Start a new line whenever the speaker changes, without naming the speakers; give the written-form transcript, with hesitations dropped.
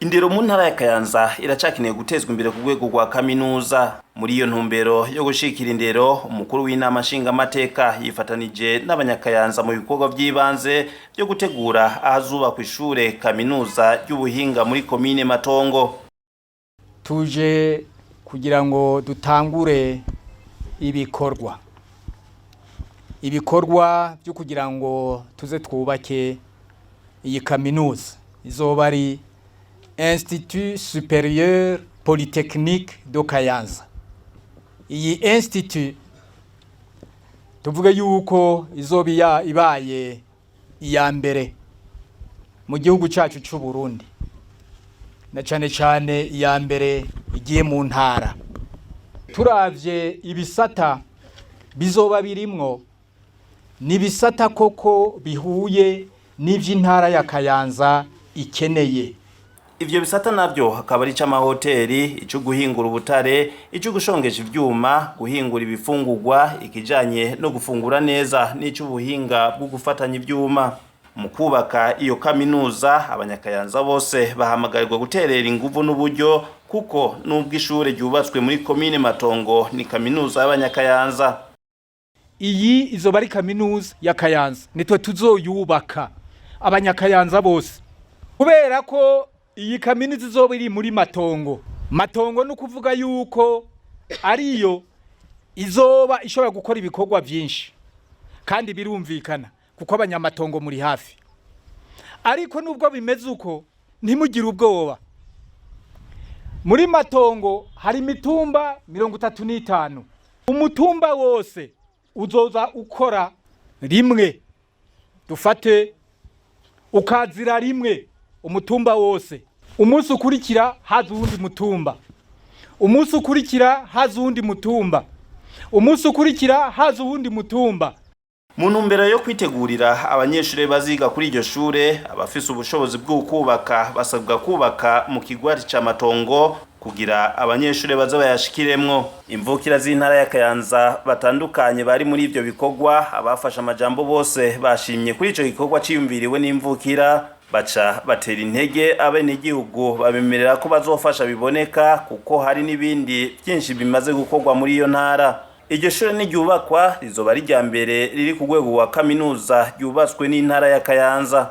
Indero mu ntara ya Kayanza iracakeneye gutezwa imbere ku rwego rwa kaminuza. Muri iyo ntumbero yo gushikira indero, umukuru w'inama nshingamateka yifatanije n'abanyakayanza mu bikorwa by'ibanze byo gutegura ahazubakwa ishure kaminuza y'ubuhinga muri komine Matongo.
Tuje kugira ngo dutangure ibikorwa byo kugira ngo tuze twubake iyi kaminuza izoba ari Institut Supérieur Polytechnique de Kayanza. Iyi institut tuvuge yuko izoba ibaye iya mbere mu gihugu cyacu cy'u Burundi, na cyane iya mbere igiye mu ntara. Turavye ibisata bizoba birimwo ni bisata koko bihuye n'ivy'intara ya Kayanza ikeneye.
Ivyo bisata navyo hakaba ari c'amahoteli, ico guhingura ubutare, ico gushongesha ivyuma, guhingura ibifungurwa, ikijanye no gufungura neza n'ic'ubuhinga bwo gufatanya ivyuma. Mu kubaka iyo kaminuza, abanyakayanza bose bahamagarirwa guterera inguvu n'uburyo, kuko nubwo ishure ryubatswe muri komine Matongo ni kaminuza y'abanyakayanza.
Iyi izoba ari kaminuza ya Kayanza, nitwe tuzoyubaka abanyakayanza bose, kubera ko iyi kaminuza izoba iri muri Matongo. Matongo no kuvuga yuko ariyo izoba ishobora gukora ibikorwa byinshi kandi birumvikana kuko abanyamatongo muri hafi. Ariko nubwo bimeze uko, ntimugire ubwoba. Muri Matongo hari imitumba 35. Umutumba wose uzoza ukora rimwe, dufate ukazira rimwe umutumba wose. Umunsi ukurikira haza uwundi mutumba, umunsi ukurikira haza uwundi mutumba, umunsi ukurikira haza uwundi mutumba.
Mu ntumbero yo kwitegurira abanyeshure baziga kuri iryo shure, abafise ubushobozi bwo kubaka basabwa kubaka mu kigwati ca Matongo kugira abanyeshure baza bayashikiremwo. Imvukira z'intara ya Kayanza batandukanye bari muri ivyo bikorwa, abafasha amajambo bose bashimye kuri ico gikorwa ciyumviriwe n'imvukira, baca batera intege abenegihugu babemerera ko bazofasha biboneka, kuko hari n'ibindi byinshi bimaze gukorwa muri iyo ntara. Iryo shure niryubakwa rizoba ari rya mbere riri ku rwego rwa kaminuza ryubatswe n'intara ya Kayanza.